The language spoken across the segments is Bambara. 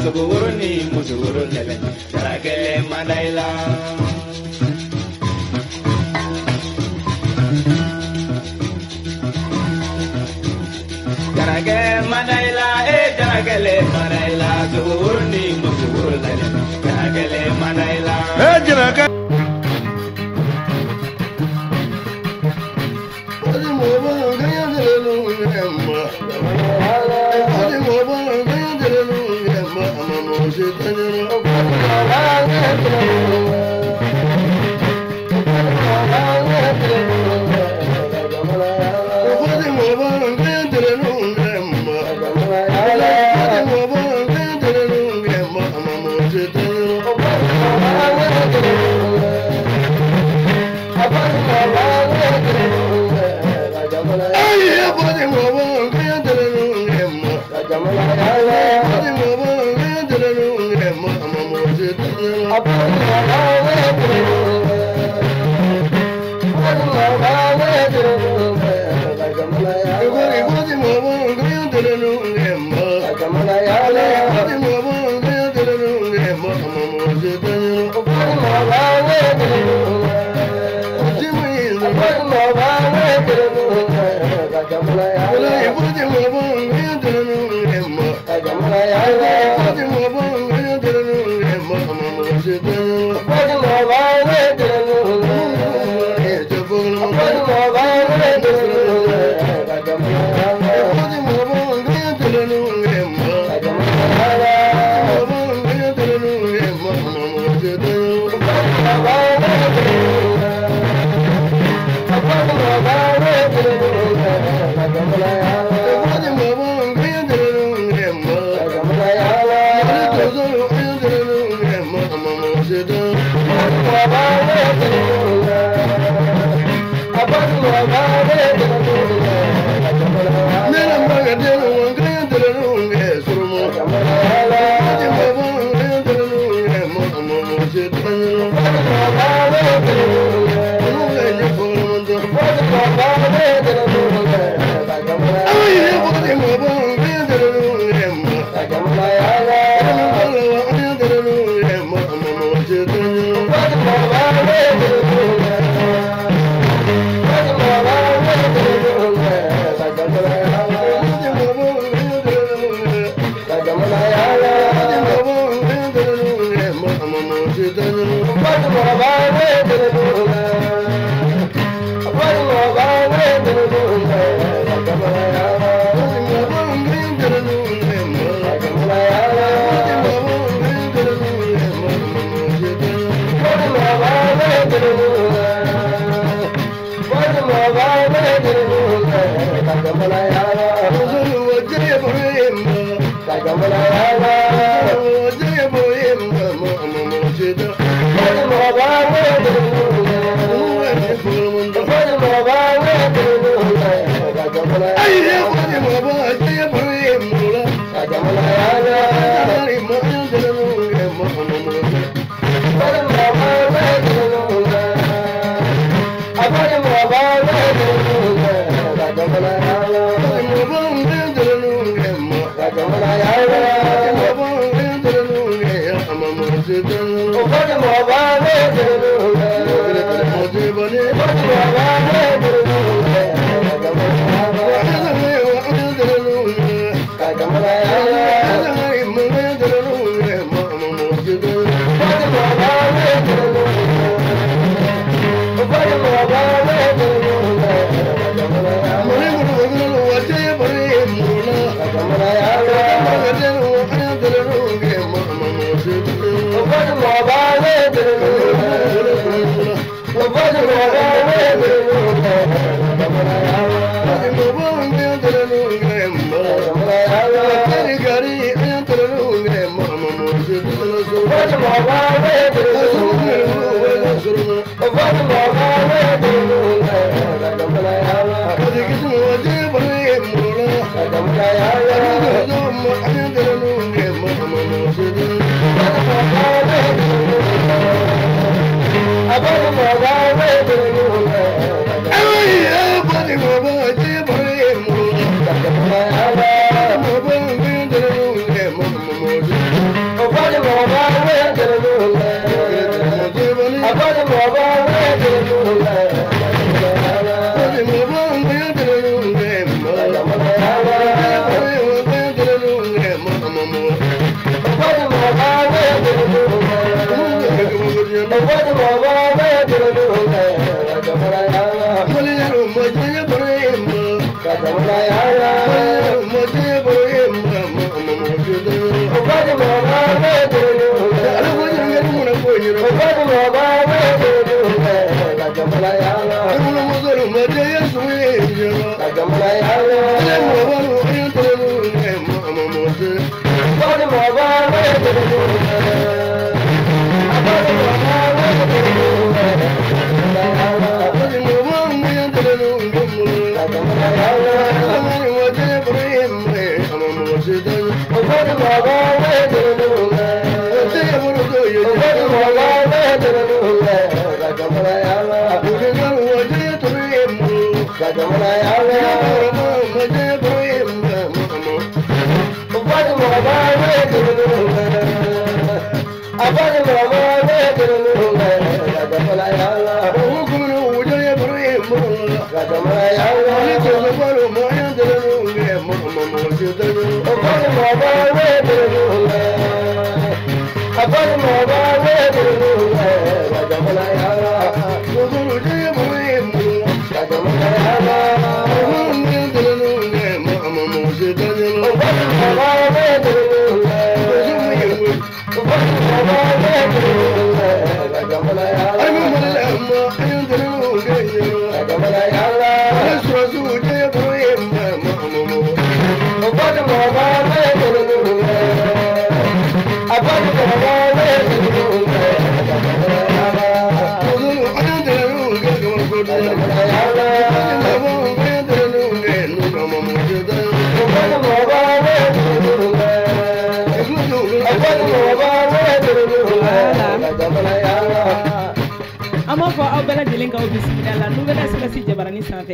Suguruni musurunele Jarakele madaila Jarakele madaila Jarakele madaila Suguruni musurunele Jarakele madaila Jarakele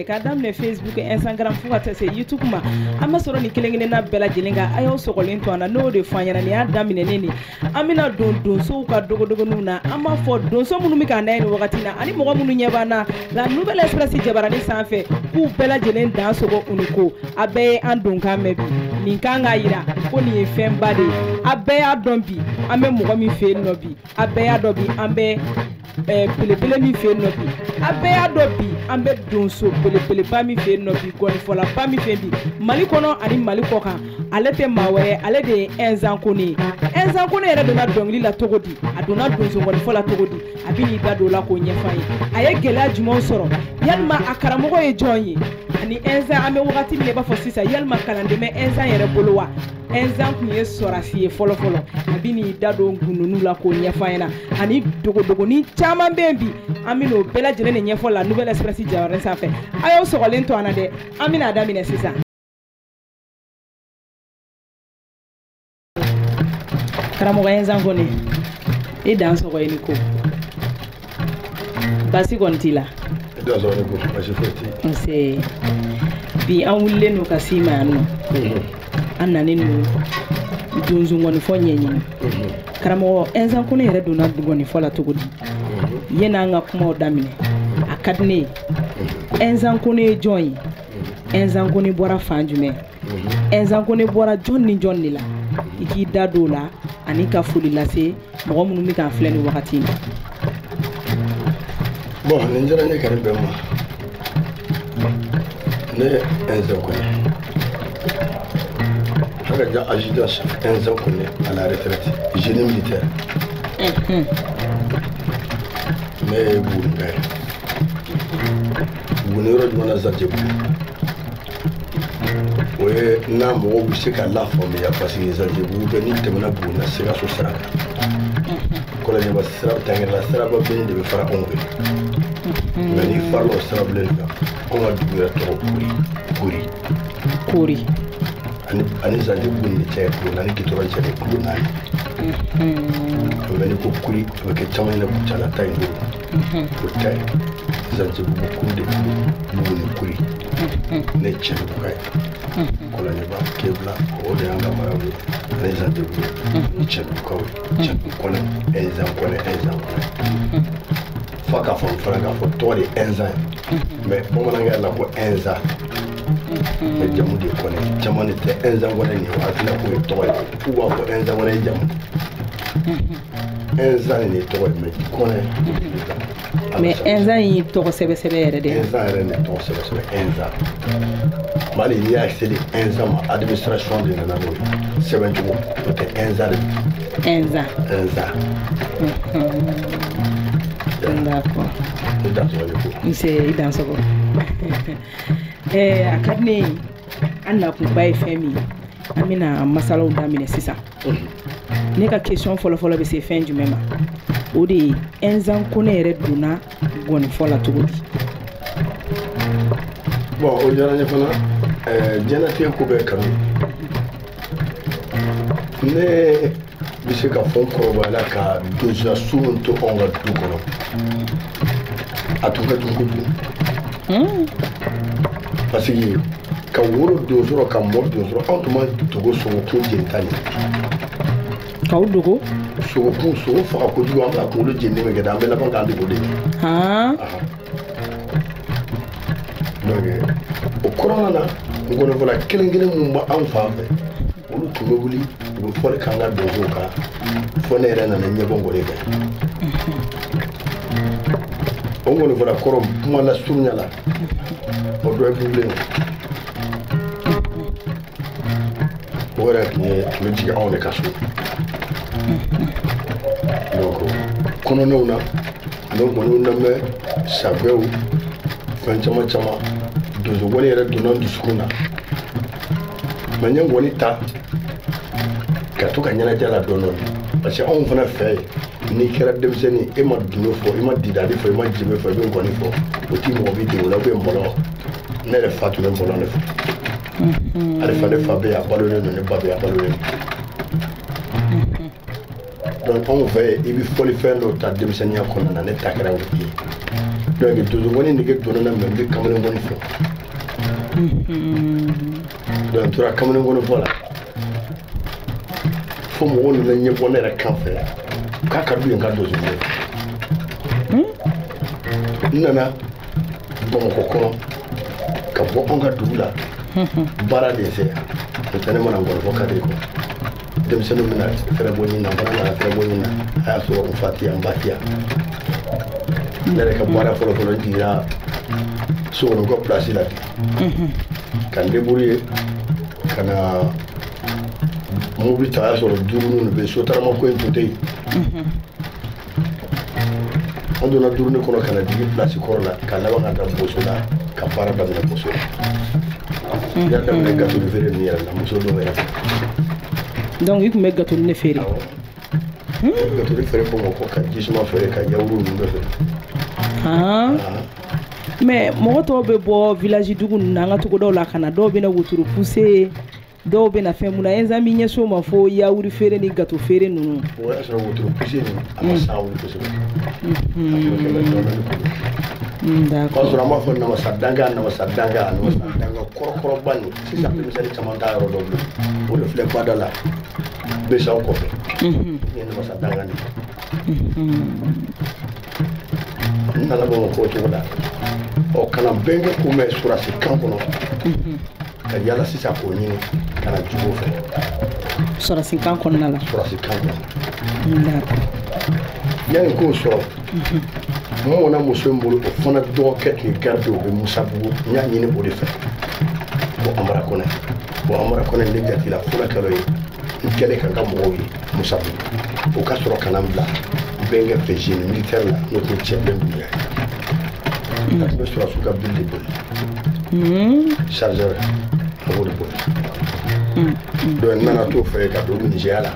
Kadam ne Facebook et Instagram fuka tase YouTube ma amma soro ni kelengene na bela jelinga ayo sokolin to na no de fanyana ni adamine neni amina don so ka dogo nuna amma fo don so munu mi ka na ni wakati na ani mogo munu nyebana la nouvelle express jabarani sanfe ku bela jelen dan sogo uniko abe andon ka mebi ni kanga yira ko ni femba de abe adombi ame mogo mi fe no bi abe adobi ambe pele mi fe no bi abe adobi ambe donso pele pa mi fe no bi goni fola pa mi fe bi mali kono ani mali koka ale te mawere ale de enzankone yere dona dongli la togodi adona donso goni fola togodi abini da do la ko nyefayi aye gela jumon soro yalma akaramogo ye jonyi ani enza ame wakati mi ba fo sisa yalma kalande me enza yere bolowa enza kunye sorasi folo abini da do ngununu la ko nyefayina ani dogo ni chama bembi amino bela jene ne nyefo la nouvelle express jawaré ça fait ayo sokolen to anade amina damine sisa karamogo enza ngone e dan soko ni ko basi kontila dazo ne ko basi foti c'est bi an wulle no kasima no annane no donzu ngoni fo nyenyi karamo enza kono yere dona ngoni fo la togodi yena nga kuma odamine akadne enza kono e joyi enza kono bora fanjume enza kono bora jonni la iki dadola anika fuli lase mogo munu mi kan fleni wakati ni bon ninjara ne kan be ma ne enza kono haka ja ajida enza kono à la retraite génie militaire mais bunero dona zajebu oye na mo buse ka la forme ya parce que zajebu be ni temna buna sera so sara ko la ba sera tangi la sera ba be de fara on be mais ni farlo sera blen ko ma dubira to kuri ani zajebu ni te ko na ni kitoro jere ko na mais ni ko kuri ke tamana ko tala tangi ko tay zajebu ko de ni kuri ne chen ko kola ne ba kebla o de anga marabu ne zajebu ni chen ko kola enza faka fara fo to de enza mais bon na ngala ko enza mais jamu de kola jamane te enza wala ni wa tila ko to wa ko enza wala jamu enza ni to mais kola mais enza yi to sebe yere de enza ne to sebe enza mali ni accéder enza ma administration de la nano sebe to enza Enza. D'accord. C'est dans ce cas. A ka di ne ye an nakunba ye fɛn min ye an bɛna masalaw daminɛ sisan ne ka question fɔlɔfɔlɔ bɛ se fɛn jumɛn ma o de ye Enza Kone yɛrɛ donna gɔnifɔ la cogo di. Bon o diyara n ye fana diɲɛlatigɛ ko bɛɛ kanu ne bɛ se ka fɔ n kɔrɔbayala ka donsoya min to anw ka du kɔnɔ a tun ka jugu kojugu parce que ka woro don sɔrɔ ka mɔ don sɔrɔ anw tun ma dogo sogokun jenita ɲɛ k'aw dogo sogokun sogo faga kojugu an b'a kunkolo jenini min kɛ dɛ an bɛ laban k'an dogo de donc o kɔnɔna na ngɔnifɔla kelen-kelen minnu b'an fan fɛ olu tun bɛ wuli u bɛ fɔli k'an ka donsow kan fɔ ne yɛrɛ nana ɲɛbɔ ngɔni fɛ o ngɔnifɔla kɔrɔ kuma la surunya la o dɔ ye bubilen o yɛrɛ tun bɛ jigin anw de ka so donc kɔnɔnaw na an bɛ ngɔniw lamɛn sagbɛw fɛn caman caman donso ngɔni yɛrɛ donna n dusukun na mais n ye ngɔni ta ka to ka ɲɛnajɛ la dɔɔnin parce que anw fana fɛ yen n'i kɛra denmisɛnnin e ma dunun fɔ i ma didali fɔ i ma jime fɔ i bɛ ngɔni fɔ o ti mɔgɔ b'i degun la mbɔlɔ ne yɛrɛ fa tun bɛ mbɔlɔ ne fɛ ale fa ne fa bɛ yen a balolen don ne ba bɛ yen a balolen don donc anw fɛ yen i bɛ fɔli fɛn dɔw ta denmisɛnninya kɔnɔna na ne ta kɛra o ye donc donso ngɔni nege donna na mais n bɛ kamalen ngɔni fɔ donc n tora kamalen ngɔni fɔ la fo mɔgɔw nana ɲɛbɔ ne yɛrɛ kan fɛ k'a ka du ye n ka donso ye n nana Bamakɔ kɔnɔ ka bɔ anw ka dugu la baara de fɛ yan n'o tɛ ne mana ngɔnifɔ kadiri kɔ denmisɛnninw bɛna fɛrɛ bɔ ɲini na n fana nana fɛrɛ bɔ ɲini na a y'a sɔrɔ n fa tɛ yan n ba tɛ yan ne yɛrɛ ka baara fɔlɔfɔlɔ n jiginna Sokɔnɔ ka place la ten ka n débrouiller ka na mobili ta a y'a sɔrɔ duurunin de bɛ yen sotaramako in tun tɛ yen an donna duurunin kɔnɔ ka na jigin place kɔrɔ la ka laban ka taa boso la ka baara daminɛ boso la n y'a daminɛ gâteau feere min yɛrɛ la muso dɔw yɛrɛ fɛ donc i tun bɛ gâteau ne feere gâteau feere Bamakɔ ka jisuma feere ka yawuru ninnu bɛɛ feere mais mɔgɔ tɔw bɛ bɔ village dugu ninnu na an ka togodaw la ka na dɔw bɛ na wotoro poussé dɔw bɛ na fɛn mun na Enza mi ɲɛsin ma fo yawuri feere ni gâteau feere ninnu o y'a sɔrɔ wotoro poussé nin a ma san wuli kosɛbɛ d'accord o y'a sɔrɔ an b'a fɔ namasa danga kɔrɔkɔrɔba nin sisan denmisɛnnin caman t'a yɔrɔ dɔ bilen o de filɛ bada la besaw kɔfɛ ni ye namasa danga nin n nana Bamakɔ o cogo la ɔ kana bɛnkɛ ko mɛn surasi kan kɔnɔ ka yala sisan k'o ɲini ka na jugu fɛ surasi kan kɔnɔna la surasi kan kɔnɔ yanni k'o sɔrɔ n mɔna muso in bolo o fana dɔgɔkɛ tun ye garde o bɛ Musabugu n y'a ɲini o de fɛ ko Amara Kɔnɛ bon Amara Kɔnɛ ne jatila fulakɛlɛ ye n kɛlen ka n ka mɔgɔw ye Musabugu o ka sɔrɔ ka na n bila bɛnkɛ fɛ génie militaire la n'o tun ye cɛbilen Dunbuya ye ka tun bɛ surasiw ka bili de boli chargeur a b'o de boli donc n nana t'o fɛ ka don Nizeriya la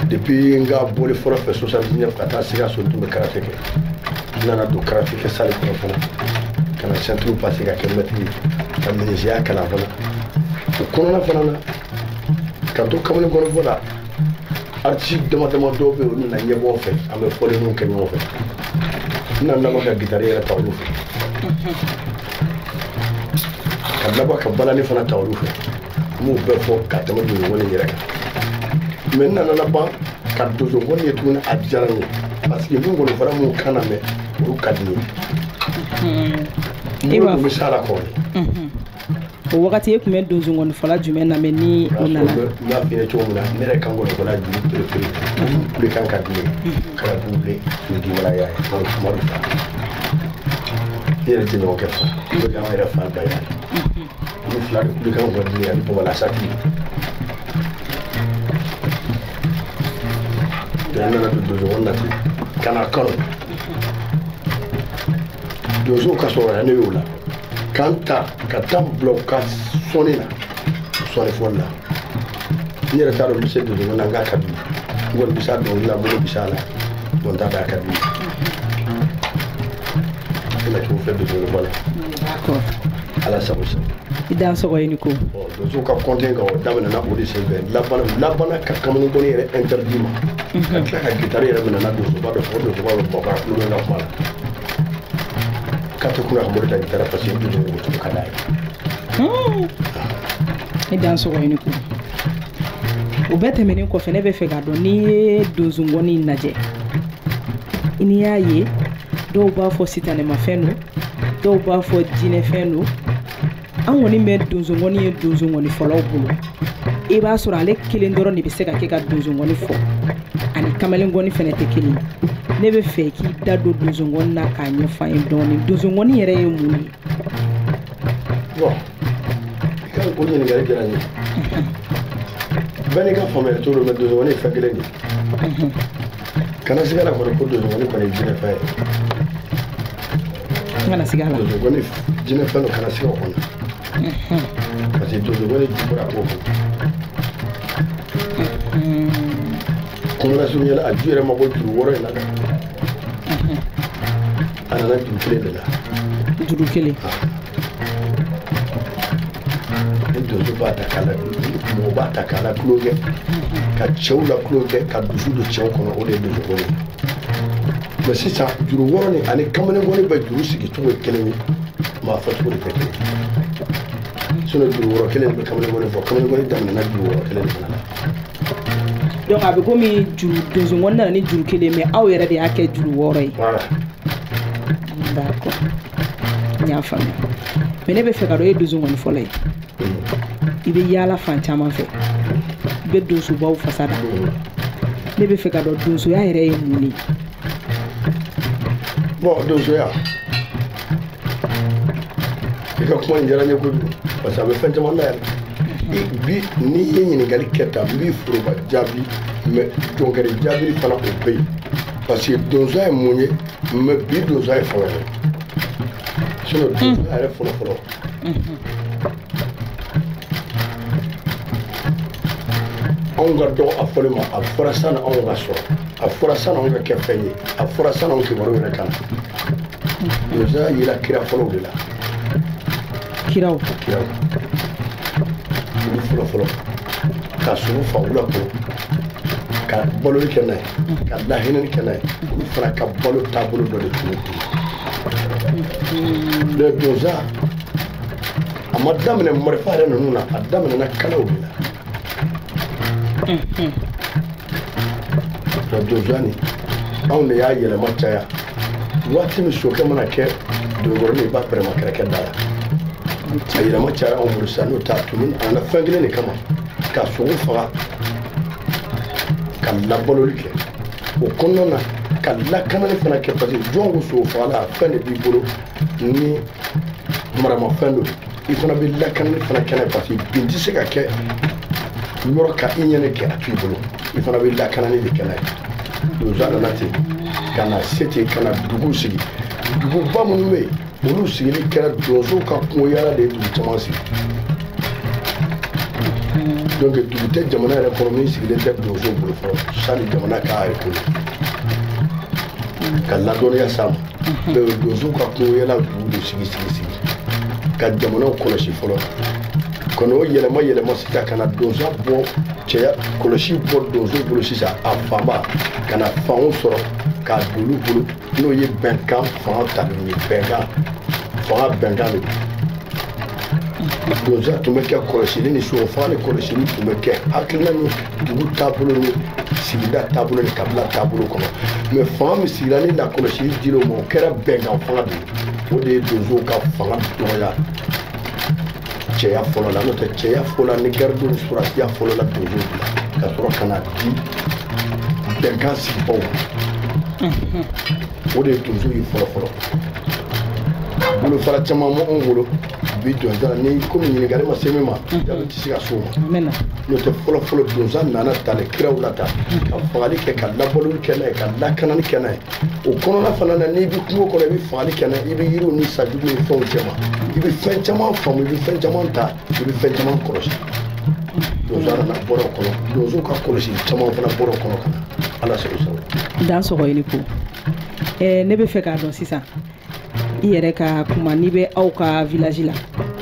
depuis n ka boli fɔlɔ fɛ 79 ka taa Sikaso n tun bɛ karate kɛ n nana don karate kɛ salle kɔnɔ fana ka na centre passé ka kɛ maître ka Nizeriya kalan fana o kɔnɔna fana na ka to kamalen ngɔnifɔ la artiste dama dama dɔw bɛ yen olu nana ɲɛbɔ n fɛ an bɛ fɔlininw kɛ ɲɔgɔn fɛ n nana laban ka gitari yɛrɛ ta olu fɛ ka laban ka balani fana ta olu fɛ n b'o bɛɛ fɔ ka tɛmɛ donso ngɔni yɛrɛ kan mais n nana laban ka donso ngɔni ye tuguni a diyara n ye parce que min ngɔnifɔla mun kan na mɛn olu ka di n ye n bolo tun bɛ se a la kɔrɔ o wagati e tun bɛ donso ngɔnifɔla jumɛn na mɛ ni o nana n y'a f'i ye cogo min na ne yɛrɛ kan ngɔnifɔla juru perefere kule kan ka di n ye kana double ni dimala y'a ye Umaru Fa ne yɛrɛ tɛ ɲɔgɔn kɛ fa o de y'an yɛrɛ fa da y'a ye ni fila de kule kan ka di n ye ani Bɔbɔla Saki da nana donso wannan kana kano donso ka sɔrɔ ne y'o la kan ta ka taa bila ka sɔnni na sɔnni fɔli la n yɛrɛ t'a dɔn n bɛ se donso wannan k'a ka di n kɔni bɛ se a dɔnkili la bolo bɛ se a la n t'a dɔn a ka di ina k'o fɛ donso wala ala sago sago i dan sɔgɔ ye ni ko donso ka kɔnten ka o daminɛna o de senfɛ labana ka kamalenkɔni yɛrɛ interdit ma ka tila ka gitari yɛrɛ minɛna donsoba dɔ fɔ donsoba bɛ bɔ k'a tulo bɛ ka kuma la k'a tɛ kun na ka mori ta gitara parce que donso ko ka d'a ye i dan sɔgɔ ye ni ko o bɛɛ tɛmɛnen kɔfɛ ne bɛ fɛ k'a dɔn n'i ye donsoŋɔni lajɛ n'i y'a ye dɔw b'a fɔ sitanɛmafɛn don dɔw b'a fɔ jinɛfɛn don an kɔni bɛ donsoŋɔni ye donsoŋɔni fɔlɔw bolo i b'a sɔrɔ ale kelen dɔrɔn de bɛ se ka kɛ ka donsoŋɔni fɔ ani kamalenkɔni fɛnɛ tɛ kelen ne bɛ fɛ k'i da don donsoŋɔni na k'a ɲɛfɔ an ye dɔɔni donsoŋɔni yɛrɛ ye mun ye bon i ka o ɲininkali diyara n ye bɛɛ n'i ka faamuyali t'o la mɛ donsoŋɔni ye fɛn kelen de ye kana sigala kɔni ko donsoŋɔni kɔni ye jinɛfɛn ye kana siga la donsoŋɔni jinɛfɛn don kana siga o kɔnɔ parce que donsoŋɔni jubara k'o kɔnɔ kɔnɔna surunyala a ju yɛrɛ ma bɔ juru wɔɔrɔ in na dɛ a nana juru kelen de la juru kelen ni donso b'a ta k'a la mɔgɔ b'a ta k'a la tulo kɛ ka cɛw la tulo kɛ ka dusu don cɛw kɔnɔ o de ye donsoŋɔni mɛ sisan juru wɔɔrɔ nin ani kamalenkɔni bɛ juru sigi cogo ye kelen ye maa fɔcogo de tɛ kelen sinon juru wɔɔrɔ kelen de bɛ kamalenkɔni fɔ kamalenkɔni daminɛna juru wɔɔrɔ kelen de fana la donc a bɛ komi juru donsoŋɔni nana ni juru kelen mais aw yɛrɛ de y'a kɛ juru wɔɔrɔ ye voilà d'accord n y'a faamuya mais ne bɛ fɛ ka dɔn e ye donsoŋɔni fɔlɔ ye i bɛ yaala fan caman fɛ i bɛ donsobaw fasa da ne bɛ fɛ ka dɔn donsoya yɛrɛ ye mun ye bon donsoya i ka kuma in diyara n ye kojugu parce que a bɛ fɛn caman na yɛrɛ bi n'i ye ɲininkali kɛ tan n b'i foroba jaabi mɛ jɔnkɛrɛ jaabili fana o bɛ yen parce que donsoya ye mun ye mɛ bi donsoya ye fɔlɔ ye sinon donsoya yɛrɛ fɔlɔ-fɔlɔ anw ka dɔn a fɔli ma a fɔra sanni anw ka sɔrɔ a fɔra sanni anw ka kɛ fɛn ye a fɔra sanni anw kibaruw yɛrɛ ka na donsoya yera kira fɔlɔw de la kiraw olu fɔlɔ-fɔlɔ ka sogo fa wula kɔnɔ ka baloli kɛ n'a ye ka lahinɛni kɛ n'a ye olu fana ka balo taabolo dɔ de tun ye le donsoya a ma daminɛ marifa yɛrɛ ninnu na a daminɛna kalaw de la nka donsoya nin anw de y'a yɛlɛma caya waati min sokɛ mana kɛ donkɔrɔnin i b'a pɛrɛma kɛrɛkɛ da la a yɛlɛma caya anw bolo sisan n'o t'a tun a nana fɛn kelen de kama ka sogo faga ka labaloli kɛ o kɔnɔna na ka lakanali fana kɛ parce que jɔn ko sogo fagala fɛn de b'i bolo ni maramafɛn don i fana bɛ lakanali fana kɛ n'a ye parce que bin tɛ se ka kɛ yɔrɔ ka i ɲɛnɛ kɛ a to i bolo i fana bɛ lakanali de kɛ n'a ye donsoya nana ten ka na se ten ka na duguw sigi duguba minnu bɛ yen olu sigili kɛra donsow ka kungo yaala de ye dugu caman sigi donc dugu tɛ jamana yɛrɛ kɔnɔ min sigilen tɛ donsow bolo fɔlɔ sani jamana k'a école ka ladɔnniya s'a ma mais donsow ka kungo yaala dugu de sigi ka jamanaw kɔlɔsi fɔlɔ ka n'o yɛlɛma sisan ka na donsoya bɔ cɛya kɔlɔsi bɔ donsow bolo sisan a fanba ka na fanw sɔrɔ k'a don olu bolo n'o ye bɛnkan fanga talen ye fanga bɛnkan de don donsoya tun bɛ kɛ kɔlɔsili ni sogo faga ni kɔlɔsili tun bɛ kɛ hakilina ni dugu taabolo ni sigida taabolo ni kabila taabolo kɔnɔ mais fanga min sigira ni lakɔlɔsili dira o ma o kɛra bɛnkan fanga de ye o de ye donsow ka fanga dɔgɔya cɛya fɔlɔ la n'o tɛ cɛya fɔlɔ ni garidiw ni surasiya fɔlɔ la donsow bila ka sɔrɔ ka na di bɛnkan sigibaw ma o de ye donsow ye fɔlɔ-fɔlɔ bolo fara caman ma anw bolo bi donsan ni komi ɲininkali ma se min ma jaabi tɛ se ka s'o ma n'o tɛ fɔlɔ donsan nana ta ni kiraw la ta ka fagali kɛ ka labaloli kɛ n'a ye ka lakanani kɛ n'a ye o kɔnɔna fana na n'i bɛ kungo kɔnɔ i bɛ fagali kɛ n'a ye i bɛ yiriw ni sajugu ni fɛnw cɛ ma i bɛ fɛn caman faamu i bɛ fɛn caman ta i bɛ fɛn caman kɔlɔsi donsan nana bɔra o kɔnɔ donsow ka kɔlɔsi caman fana bɔra o kɔnɔ ka na ala sago sago. Dan sɔgɔ i ni ko ne bɛ fɛ k'a dɔn sisan i yɛrɛ ka kuma n'i bɛ aw ka village la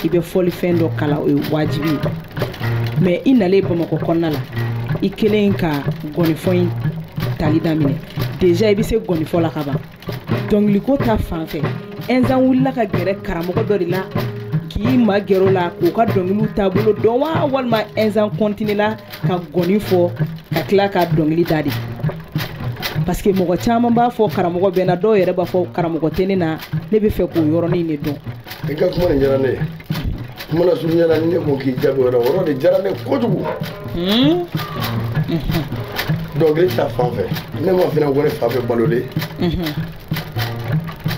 i bɛ fɔli fɛn dɔ kala o ye wajibi ye mais i nalen Bamakɔ kɔnɔna la i kelen ka gɔnifɔ in tali daminɛ déjà i bɛ se gɔnifɔ la ka ban dɔnkiliko ta fan fɛ Inzan wulila ka gɛrɛ karamɔgɔ dɔ de la k'i ma gɛrɛ o la k'u ka dɔnkiliw taabolo dɔn wa walima Inzan continue la ka gɔni fɔ ka tila ka dɔnkili da de parce que mɔgɔ caman b'a fɔ karamɔgɔ bɛ na dɔw yɛrɛ b'a fɔ karamɔgɔ tɛ ne na ne bɛ fɛ k'o yɔrɔnin de dɔn. I ka kuma nin diyara ne ye kuma na surunya la ni ne ko k'i jaabi o yɔrɔ de diyara ne kojugu. Dɔnkili ta fan fɛ ne ma fana ko ne fa bɛ balolen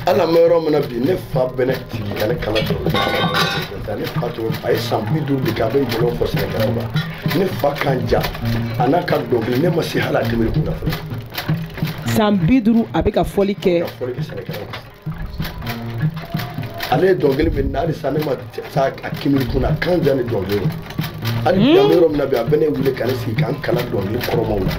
hali an bɛ yɔrɔ min na bi ne fa bɛ ne sigi ka ne kala dɔrɔn ne fa to a ye san 50 de kɛ a bɛ n bolo fɔ sɛnɛkɛlaw la ne fa kan ja a n'a ka dɔnkili ne ma se hali a tɛmɛli kun na fɔlɔ. San 50 a bɛ ka fɔli kɛ ale ye dɔnkili min na hali sisan ne ma sa a kimiri kunna kan ja ni dɔnkili hali bi an bɛ yɔrɔ min na bi a bɛ ne wele ka ne sigi k'an kalan dɔnkili kɔrɔmaw la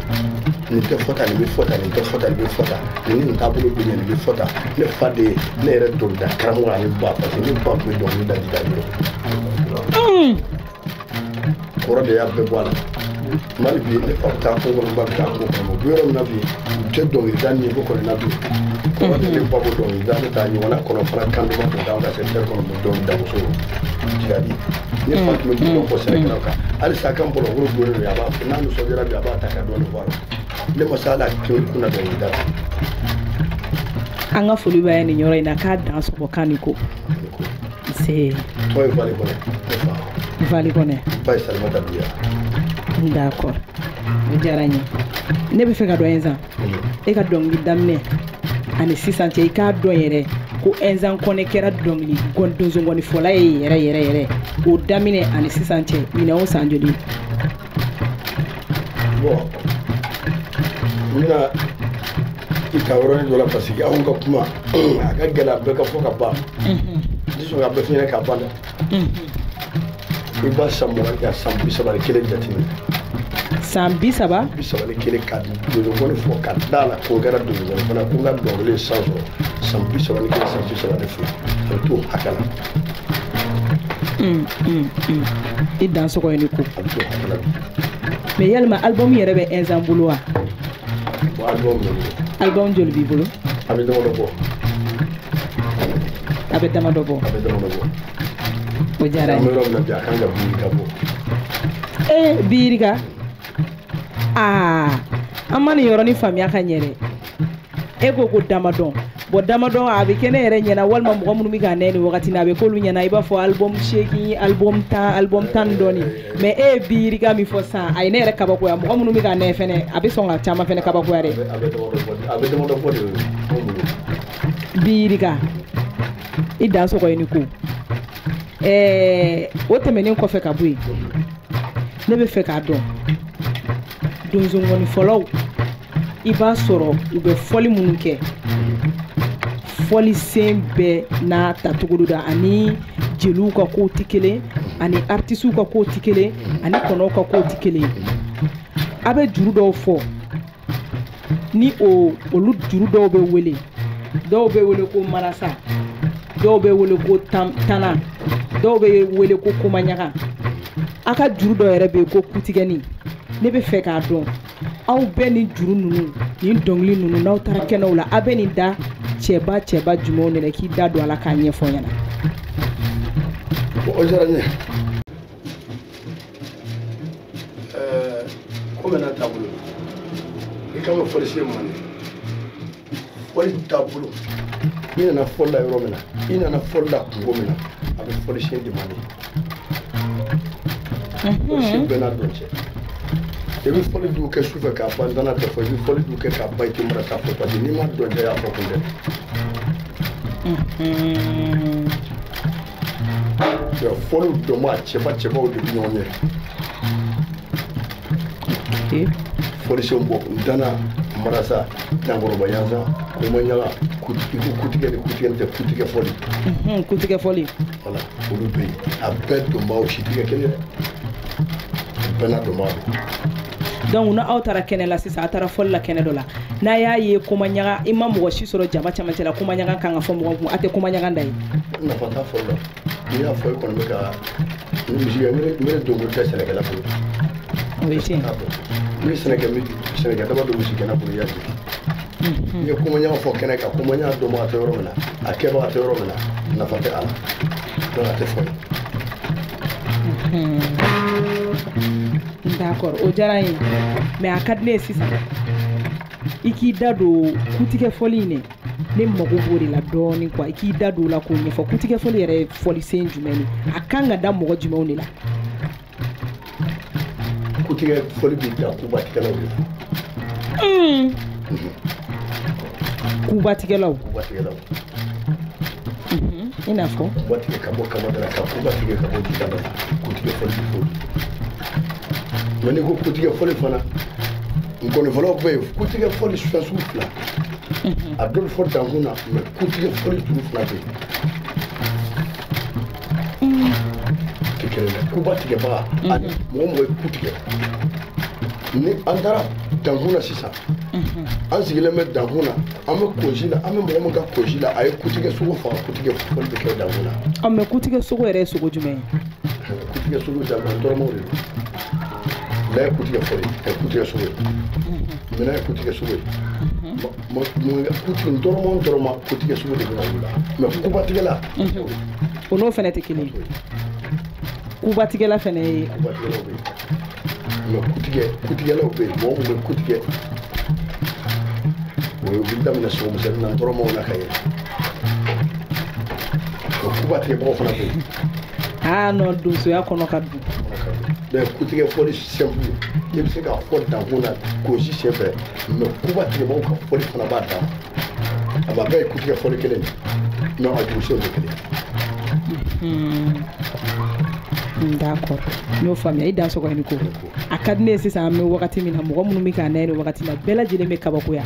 nin tɛ fɔ tan nin bɛ fɔ tan nin tɛ fɔ tan nin bɛ fɔ tan nin taabolo bɛ ɲɛ nin bɛ fɔ tan ne fa de ye ne yɛrɛ dɔnkilida karamɔgɔ ani ba parce que ne ba tun bɛ dɔnkili da dida yɔrɔ kɔrɔ de y'a bɛɛ bɔ a la mali bi ne fa bɛ taa kungo kɔnɔ ba bɛ taa kungo kɔnɔ u bɛ yɔrɔ min na bi u tɛ dɔnkilida niveau kɔni na bi kɔrɔ de ne ba bɔ dɔnkilida ne taa ɲɔgɔnna kɔnɔ fana kan dama tun t'anw ka secteur kɔnɔ bɛ dɔnkilida muso jigadi ne fa tun bɛ dɔnkili fɔ sɛnɛkɛlaw kan hali sisan kan bɔlɔ wolo donnen don a b'a fɔ n'a nisɔndiyara bi a b'a ta ka dɔɔni bɔ a la ne ma se hali a kimiri kunna dɔnkilida la. An ka foli b'a ye nin yɔrɔ in na k'a dan sɔgɔ kan ni ko. C'est. Toi Vali Kɔnɛ. Vali Kɔnɛ. Ba ye Salimata Douya. D'accord. O diyara n ye. Ne bɛ fɛ ka dɔn Inzan. E ka dɔnkili daminɛ ani sisan cɛ i k'a dɔn yɛrɛ ko Inzan Kɔnɛ kɛra dɔnkili donsoŋɔnifɔla ye yɛrɛ o daminɛ ani sisan cɛ ɲinɛ o san joli. Bon n bɛna i ka yɔrɔnin dɔ la parce que anw ka kuma a ka gɛlɛ a bɛɛ ka fɔ ka ban n tɛ sɔn ka bɛɛ f'i ɲɛna ka ban dɛ i b'a san 31 jateminɛ san 30 ka donsoŋɔni fɔ ka da la ko n kɛra donsoŋɔni fana ko n ka dɔnkili san sɔrɔ san 31 san 32 a bɛ t'o hakɛ la i dan sɔgɔ ye ne ko a bɛ t'o hakɛ la mais yalima album yɛrɛ bɛ Inzan bolo wa? Bon album joli b'i bolo? A bɛ damadɔ bɔ. A bɛ damadɔ bɔ. O diyara n ye. An bɛ yɔrɔ min na bi a kan ka Biyirika bɔ. Biyirika an ma nin yɔrɔnin faamuya ka ɲɛ dɛ e ko damadɔn bon damadɔn a bɛ kɛ ne yɛrɛ ɲɛna walima mɔgɔ minnu bɛ k'a nɛ nin wagati na a bɛ k'olu ɲɛna i b'a fɔ album 8 album 10 dɔɔnin mais e ye Biyirika min fɔ sisan a ye ne yɛrɛ kabakoya mɔgɔ minnu bɛ k'a nɛ fɛnɛ a bɛ sɔn ka caman fɛnɛ kabakoya dɛ. A bɛ damadɔ bɔ de. Biyirika i dan sɔgɔ ye ni ko o tɛmɛnen kɔfɛ ka bɔ yen ne bɛ fɛ k'a dɔn donsoŋɔnifɔlaw i b'a sɔrɔ u bɛ fɔli minnu kɛ fɔli sen bɛɛ n'a tacogo da ani jeliw ka kow tɛ kelen ani artistes ka kow tɛ kelen ani kɔnɔw ka kow tɛ kelen a bɛ juru dɔw fɔ ni olu juru dɔw bɛ wele ko marasa dɔw bɛ wele ko tana dɔw bɛ wele ko komaɲaga a ka juru dɔw yɛrɛ bɛ yen ko kutigɛni ne bɛ fɛ k'a dɔn aw bɛɛ ni juru ninnu nin dɔnkili ninnu n'aw taara kɛnɛw la aw bɛ nin da cɛba jumɛnw de la k'i da don a la k'a ɲɛfɔ ɲɛna. O diyara n ye ko bɛ n'a taabolo i kan ka fɔli se man fɔli taabolo i nana fɔli la yɔrɔ min na i nana fɔli la kungo min na a bɛ fɔli sen demande fɔli sen bɛɛ n'a dɔn cɛ i bɛ fɔli dun kɛ sufɛ k'a ban dana tɛ fɔ i bɛ fɔli dun kɛ k'a ban i tɛ mara k'a fɔ parce que n'i ma dɔn cɛ y'a fɔ kun tɛ fɔliw dɔnbɔ a cɛbaw de bɛ ɲɔgɔn ɲɛ fɔlisenw bɔ dana marasa dankɔrɔba yansa komaɲaga kutigɛ ni kutigɛ tɛ kutigɛ fɔli kutigɛ fɔli voilà olu bɛ yen a bɛɛ dɔnbaw si tigɛ kelen dɛ a bɛɛ n'a dɔnbaw donc n'a aw taara kɛnɛ la sisan a taara fɔli la kɛnɛ dɔ la n'a y'a ye komaɲaga i ma mɔgɔ si sɔrɔ jama camancɛ la komaɲaga kan ka fɔ mɔgɔ kun a tɛ komaɲaga da ye nafa t'a fɔli la n'i y'a fɔ i kɔni bɛ ka n bɛ donko tɛ sɛnɛkɛla bolo o ye tiɲɛ ni sɛnɛkɛ daba don misi kɛnɛ bolo i y'a jigin n'i ye komaɲaga fɔ kɛnɛ kan komaɲaga dɔnbaga tɛ yɔrɔ min na a kɛbaga tɛ yɔrɔ min na nafa tɛ a la donc a tɛ fɔli d'accord o diyara n ye mais a ka di ne ye sisan i k'i da don kutigɛ fɔli in ne mago b'o de la dɔɔnin quoi i k'i da don o la k'o ɲɛfɔ kutigɛ fɔli yɛrɛ ye fɔli sen jumɛn ye a kan ka da mɔgɔ jumɛnw de la kutigɛ fɔli b'i da kubatigɛlaw de kubatigɛlaw i n'a fɔ kubatigɛ ka bɔ kaba la ka kubatigɛ ka bɔ jikala kutigɛ fɔli b'i fɔli mais n'i ko kutigɛ fɔli fana nkɔnifɔlaw bɛ yen kutigɛ fɔli sugu fila a dɔ bɛ fɔ dankun na mais kutigɛ fɔli sugu fila bɛ yen tɛ kelen dɛ kubatigɛbaga ani mɔgɔ ye kutigɛ ni an taara dankun na sisan an sigilen bɛ dankun na an bɛ kosi la an bɛ mɔgɔ min ka kosi la a ye kutigɛ sogo faga kutigɛ fɔli bɛ kɛ dankun na mais kutigɛ sogo yɛrɛ ye sogo jumɛn ye kutigɛ sogo dankun dɔrɔmɛw de don n'a ye kutigɛ fɔli a ye kutigɛ sogo ye mais n'a ye kutigɛ sogo ye kutigɛ dɔrɔmɛ kutigɛ sogo de bɛ na wula mais kubatigɛla o n'o fana tɛ kelen ye kubatigɛla fana ye kubatigɛlaw bɛ yen mais kutigɛlaw bɛ yen mɔgɔ min bɛ kutigɛ o ye wuli daminɛ sogomisɛnnin na dɔrɔmɛw na ka yɛlɛ o kubatigɛbagaw fana bɛ yen non donsoya kɔnɔ ka dun mais kutigɛ fɔli simple i bɛ se k'a fɔ dankun na gosi senfɛ mais kubatigɛbagaw ka fɔli fana b'a dan a ma bɛɛ ye kutigɛ fɔli kelen mais a jurusenw tɛ kelen d'accord n y'o faamuya i dan sɔgɔ ni ko a ka di ne ye sisan an bɛ wagati min na mɔgɔ minnu bɛ k'a nɛni wagati la bɛɛ lajɛlen bɛ kabakoya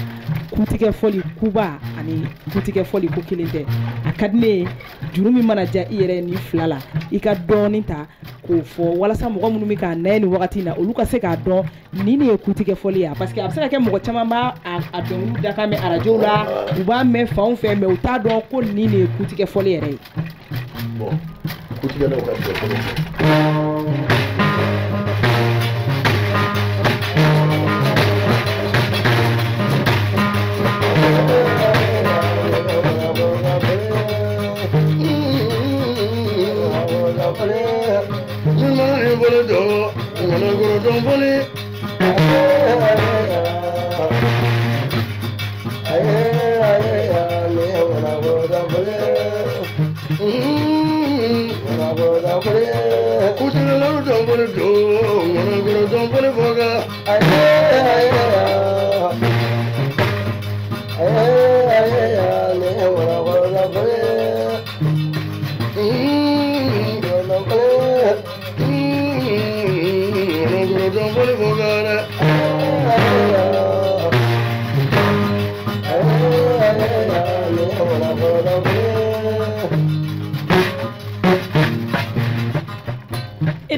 kutigɛ fɔli kuba ani kutigɛ fɔli ko kelen tɛ a ka di ne ye juru min mana ja i yɛrɛ ni fila la i ka dɔɔnin ta k'o fɔ walasa mɔgɔ minnu bɛ k'a nɛni wagati na olu ka se k'a dɔn nin de ye kutigɛ fɔli ye parce que a bɛ se ka kɛ mɔgɔ caman b'a a dɔnkiliw da kan mɛn arajow la u b'a mɛn fan o fɛ mais u t'a dɔn ko nin de ye kutigɛ fɔli yɛrɛ ye. bon kutigɛlaw ka jɛ fɔlɔ fɛ.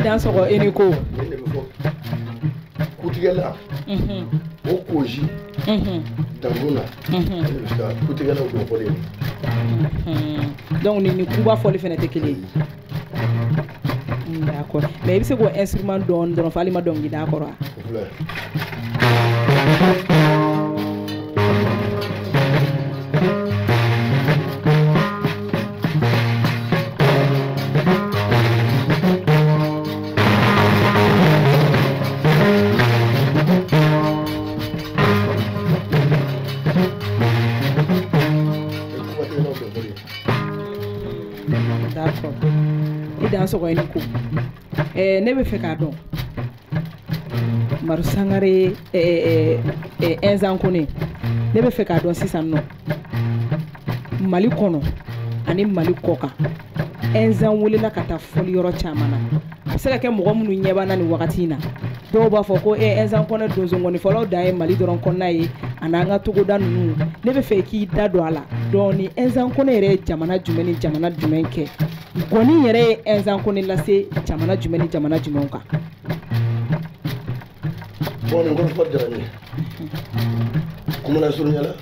Dan sɔgɔ e ni ko kutigɛla o koji dankun na kutigɛlaw dɔn fɔli donc ni kuba fɔli fana tɛ kelen ye d'accord mais i bɛ se k'o instrument dɔn dɔrɔn f'ale ma dɔnkili da kɔrɔ wa. D'accord i dan sɔgɔ ni ko ne bɛ fɛ k'a dɔn Maru Sangare Nzankone ne bɛ fɛ k'a dɔn sisan nɔ Mali kɔnɔ ani Mali kɔ kan Enzan welela ka taa fɔli yɔrɔ caman na a bɛ se ka kɛ mɔgɔ minnu ɲɛ b'an na nin wagati in na dɔw b'a fɔ ko Enzan Kɔnɛ donso ngɔnifɔlaw dan ye Mali dɔrɔn kɔnɔna ye a n'an ka togoda ninnu ne bɛ fɛ k'i da don a la dɔɔni Enzan Kɔnɛ yɛrɛ ye jamana jumɛn ni jamana jumɛn kɛ gɔni yɛrɛ ye Enzan Kɔnɛ lase jamana jumɛn ni jamana jumɛn kan. Bon nin kɔni fɔ diyara n ye kuma na surunya la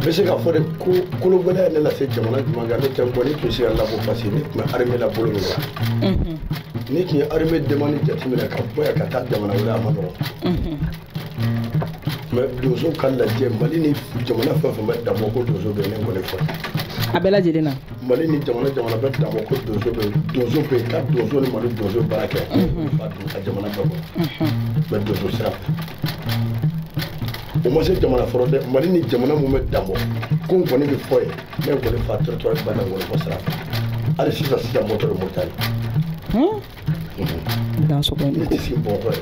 bɛ se k'a fɔ de ko kologɛlɛya ne lase jamana jumɛn kan ne tɛ gɔni tun se ka labɔ parce que ne tun bɛ armée la bolo min kan ne tun ye armée demande jateminɛ ka bɔ yan ka taa jamana wɛrɛ a ma nɔgɔn mais donso ka lajɛ Mali ni jamana fɛn fɛn bɛ dabɔ ko donso bɛ ne gɔni fɔ a bɛɛ lajɛlen na Mali ni jamana bɛ dabɔ ko donso bɛ ka donso ni Mali donso baara kɛ a jamana bɛɛ kɔnɔ mais donso sira o ma se jamana fɔlɔ dɛ Mali ni jamana mun bɛ dabɔ ko n kɔni bɛ fɔ ye ne kɔni fa territoire ba na gɔni fɔ sira fɛ hali sisan moto de Mauritanie ne tɛ sigi Bamakɔ ye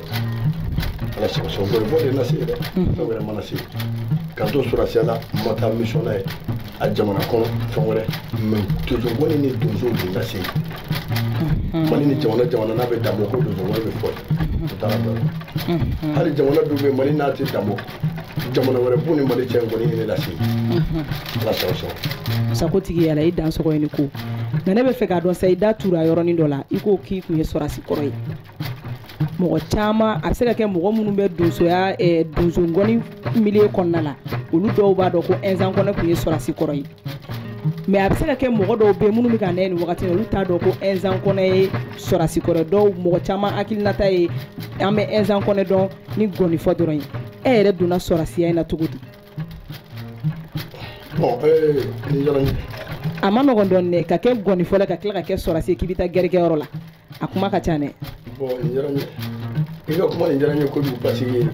ala sago gɔni fɔ de na se dɛ fɛn wɛrɛ mana se k'an to sɔrɔsiya la n ma taa mission na ye a jamana kɔnɔ fɛn wɛrɛ mais donso gɔni ni donso de na se Mali ni jamana n'a bɛ dabɔ ko donso gɔni bɛ fɔ ye o taara dɔn hali jamana dɔw bɛ Mali n'a tɛ dabɔ jamana wɛrɛ b'u ni Mali cɛ gɔni ye ne lase ala sago sakotigi yala i dan sɔgɔ ye ni ko mais ne bɛ fɛ k'a dɔn sa i da tura yɔrɔnin dɔ la i ko k'i kun ye sɔrɔsi kɔrɔ ye mɔgɔ caman a bɛ se ka kɛ mɔgɔ minnu bɛ donsoya donso gɔni milieu kɔnɔna la olu dɔw b'a dɔn ko Enzan Kɔnɛ kun ye sɔrɔsi kɔrɔ ye mais a bɛ se ka kɛ mɔgɔ dɔw bɛ minnu bɛ ka nɛ nin wagati na olu t'a dɔn ko Enzan Kɔnɛ ye sɔrɔsi kɔrɔ dɔw mɔgɔ caman hakilinata ye an bɛ Enzan Kɔnɛ dɔn ni gɔni fɔ dɔrɔn ye e yɛrɛ donna sɔrɔsiya in na cogo di. bon ni jara a ma nɔgɔn dɔɔnin dɛ ka kɛ gɔni fɔlɔ ka tila ka kɛ sɔrɔsi k'i bɛ taa gɛrɛgɛyɔrɔ la a kuma ka ca dɛ. bon ni jara n ye i ka kuma nin jara n ye kojugu parce que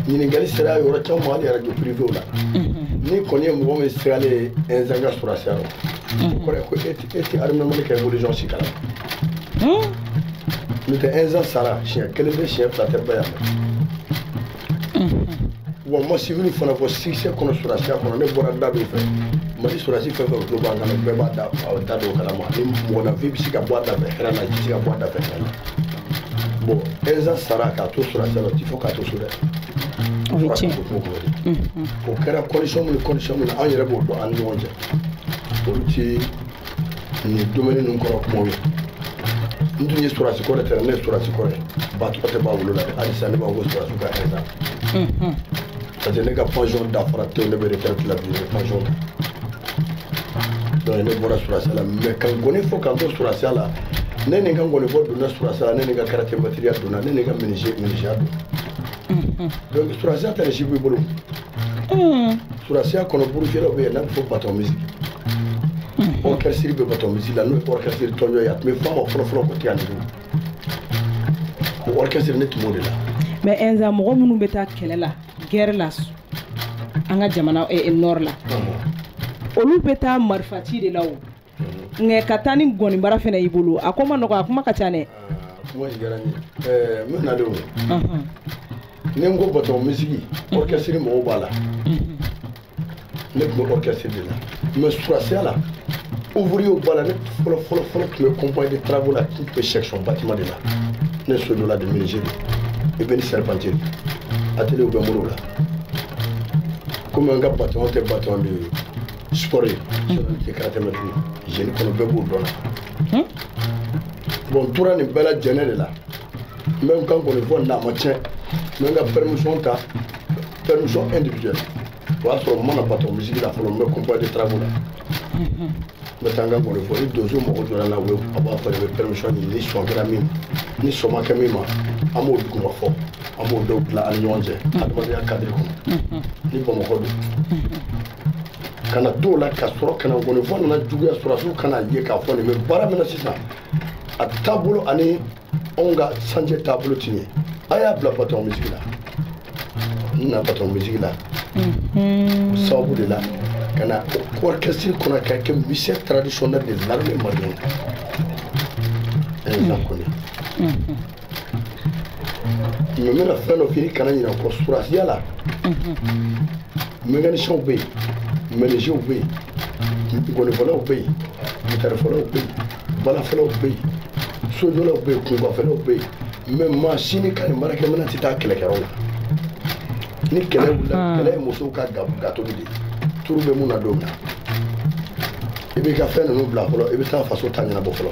ɲininkali sera yɔrɔ caman hali radio privéw la ni kɔni ye mɔgɔ min sigalen Enzan ka sɔrɔsiya la o kɔrɔ ye ko e tɛ armement kɛ religion si kalama n'o tɛ Enzan sara siɲɛ kelen bɛ siɲɛ fila tɛ bɛɛ yan wa ma civil fana fɔ succès kɔnɔ sɔrɔsiya kɔnɔ ne bɔra da dɔw fɛ Mali sɔrɔsi fɛn fɛn tulo b'an kan bɛɛ b'a da dɔw kalama ni mɔgɔninfin bɛ se ka bɔ a da fɛ hɛrɛ la i tɛ se ka bɔ a da fɛ hɛrɛ la bon Enzan sara k'a to sɔrɔsiya la il faut k'a to so dɛ o ye tiɲɛ o kɛra condition min na an yɛrɛ b'o dɔn an ni ɲɔgɔn cɛ olu tɛ nin domaine ninnu kɔrɔ kumaw ye n tun ye sɔrɔsi kɔrɔ tɛ ne ye sɔrɔsi kɔrɔ ye ba tɔgɔ tɛ b'a wolo la dɛ hali sisan ne b'a fɔ sɔrɔsiw ka Enzan parce que ne ka pension dafara tew ne bɛ retraite la bi ne pension ta donc ne bɔra sɔrɔsiya la mais ka gɔni fɔ k'an to sɔrɔsiya la ne ni n ka gɔni fɔ donna sɔrɔsiya la ne ni n ka karaté matériel donna ne ni n ka menuisier don donc sɔrɔsiya tɛ si b'i bolo sɔrɔsiya kɔnɔ burufiyɛlaw bɛ yen n'a bɛ fɔ baton musique orchestre bɛ baton musique la n'o ye orchestre tɔnjɔ ye a tun bɛ fɔ a ma fɔlɔ ko Tiyandigu o orchestre ne tun b'o de la. mais Enzan mɔgɔ minnu bɛ taa kɛlɛ la guerre la an ka jamana nord la olu bɛ taa marifaci de la o nka ka taa ni gɔnibara fana y'i bolo a ko ma nɔgɔ a kuma ka ca dɛ. kuma diyara n ye n bɛ nalen o ni n ko baton musique orchestre mɔgɔw b'a la ne tun bɛ orchestre de la mais sɔrɔsiya la ouvrier b'a la ne fɔlɔ tun bɛ compagnie de travaux la tun bɛ section bâtiment de la ne so dɔ la de menuisier de i bɛ ni serpentier atelier bɛ n bolo la komi n ka bâtiment tɛ bâtiment de sport ye tɛ karaté maître jeune kɔnɔ bɛɛ b'o dɔn na bon n tora nin bɛɛ lajɛlen de la n bɛ n kan kɔni fɔ n'a ma tiɲɛ n bɛ n ka permission individuelle o y'a sɔrɔ n mana baton musique la fɔlɔ n bɛ compagnie de travaux la n bɛ taa n ka kɔni fɔ ni donso mago jɔra n na a b'a fɔ de bɛ permission ɲini ni sɔn kɛra min ni sɔn ma kɛ min ma an b'o duguma fɔ an b'o dɔw dilan an ni ɲɔgɔn cɛ adamadenya cadre kɔnɔ ni Bamakɔ don ka na t'o la ka sɔrɔ ka na kɔni fɔ nana juguya sɔrɔsiw ka na ye k'a fɔ nin bɛ baara min na sisan a taabolo ani anw ka sanjɛ taabolo ti ɲɛ a y'a bila baton musique la n nana baton musique la o sababu de la ka na orchestre kɔnɔ ka kɛ musicien traditionnel de l'armée malienne Enzan Kɔnɛ mais n bɛna fɛn dɔ f'i ye kana ɲinɛ o kɔ sɔrɔsiya la mécaniciens bɛ yen menuisier bɛ yen gɔnifɔlaw bɛ yen gitarifɔlaw bɛ yen balafɔlaw bɛ yen sojɔlaw bɛ yen kungafɛlaw bɛ yen mais maa si ni ka nin baarakɛminɛn tɛ taa kɛlɛkɛyɔrɔ la ni kɛlɛ wulila kɛlɛ ye musow ka gatobi de turu bɛ mun na don min na i b'i ka fɛn ninnu bila fɔlɔ i bɛ taa faso ta ɲɛnabɔ fɔlɔ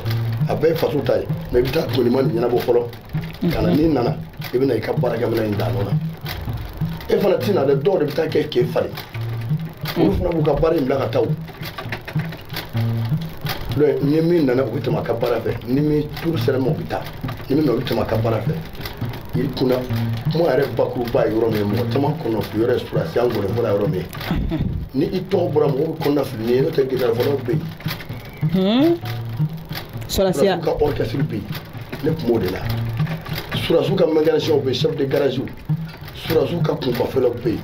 a bɛɛ ye faso ta ye mais i bɛ taa tonima ɲɛnabɔ fɔlɔ ka na n'i nana i bɛ na i ka baarakɛminɛn in da nɔ na e fana tɛ na dɛ dɔw de bɛ taa kɛ k'e falen olu fana b'u ka baara in bila ka taa o ni min nana u bɛ tɛmɛ a ka baara fɛ ni min turu sera ma u bɛ taa ni min na u bɛ tɛmɛ a ka baara fɛ i kunna kuma yɛrɛ bakuruba ye yɔrɔ min ye mɔgɔ caman kɔnɔ fili yɔrɔ ye surasi an gɔnɔ fɔra yɔrɔ min ye ni i tɔgɔ bɔra mɔgɔw bɛ kɔnɔna fili ni ye n'o tɛ gitarifɔlaw bɛ yen surasiw ka orchestre bɛ yen ne tun b'o de la surasiw ka mécaniciens bɛ yen chef de garage surasiw ka kunkɔfɛlaw bɛ yen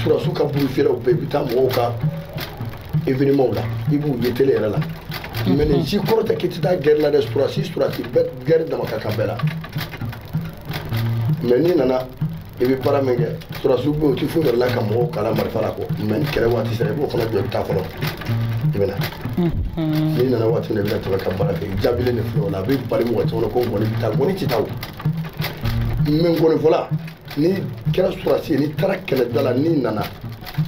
surasiw ka burufiyɛlaw bɛ yen i bɛ taa mɔgɔw ka événement la i b'u ye télé yɛrɛ la mais nin si kɔrɔ tɛ k'i tɛ taa guerre la dɛ surasi bɛɛ guerre dama ka kan bɛɛ la mais n'i nana i bɛ baara min kɛ surasiw bɛ yen o tɛ foyi wɛrɛ la ka mɔgɔw kala marifa la kɔ mais ni kɛlɛ waati sera i b'o fana jɔ i bɛ taa fɔlɔ i bɛ na n'i nana waati min na i bɛ tɛmɛ ka baara kɛ i jaabilen de filɛ o la a bɛ bali mɔgɔ caman na ko ngɔni bɛ taa ngɔni tɛ taa o mais ngɔnifɔla n'i kɛra surasi ye n'i taara kɛlɛda la n'i nana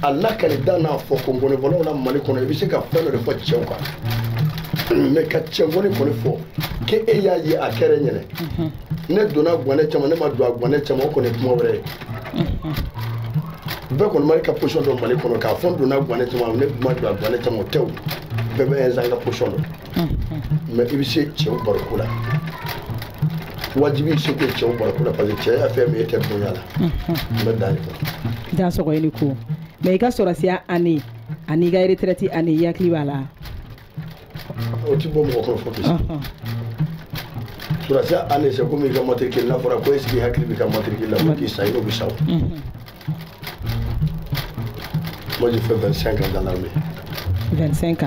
a lakali da n'a fɔ ko ngɔnifɔlaw la Mali kɔnɔ i bɛ se ka fɛn dɔ de fɔ cɛw kan mais ka cɛ ngɔni kɔni fɔ k'e y'a ye a kɛra ɲɛnɛ ne donna Gwanɛ caman ne ma don a Gwanɛ caman o kɔni ye kuma wɛrɛ ye bɛɛ kɔni ma i ka position dɔn Mali kɔnɔ k'a fɔ n donna Gwanɛ caman ne ma don a Gwanɛ caman o tɛ o bɛɛ bɛ ɛnzan ka position dɔn mais i bɛ se cɛw baroko la wajibi se tɛ cɛw baroko la parce que cɛ y'a fɛn min e tɛ bonya la n bɛ dan de fɔ dan sɔgɔ i ni ko mais i ka sɔrɔsiya année ani i ka retraite année i hakili b'a la o tɛ bɔ mɔgɔ kɔnɔ fɔ bi surasiya année c'est comme i ka matricule n'a fɔra ko est ce que i hakili b'i ka matricule la pour k'i sa i n'o bɛ sa o moi j'ai fait 25 ans dans l'armée 25 ans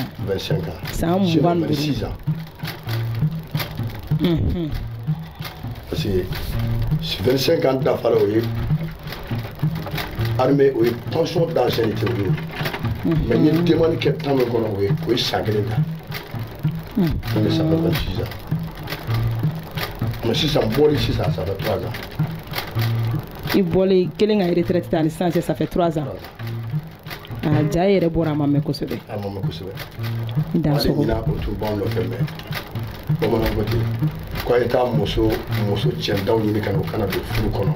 san 26 ans parce que 25 ans dafara o ye armée o ye pension d'ancienneté o ye mais ni demande kɛ temps min kɔnɔ o ye san kelen ta donc ça fait 26 ans mais sisan bɔli sisan ça fait 3 ans i bɔli kelen ka retraite ta ni sisan ça fait 3 ans ja yɛrɛ bɔra a ma mɛn kosɛbɛ dan sɔgɔ ɲina o tun b'anw nɔfɛ mais bamanan ko ten ko a ye taa muso cɛntaw ɲini ka na o kana don furu kɔnɔ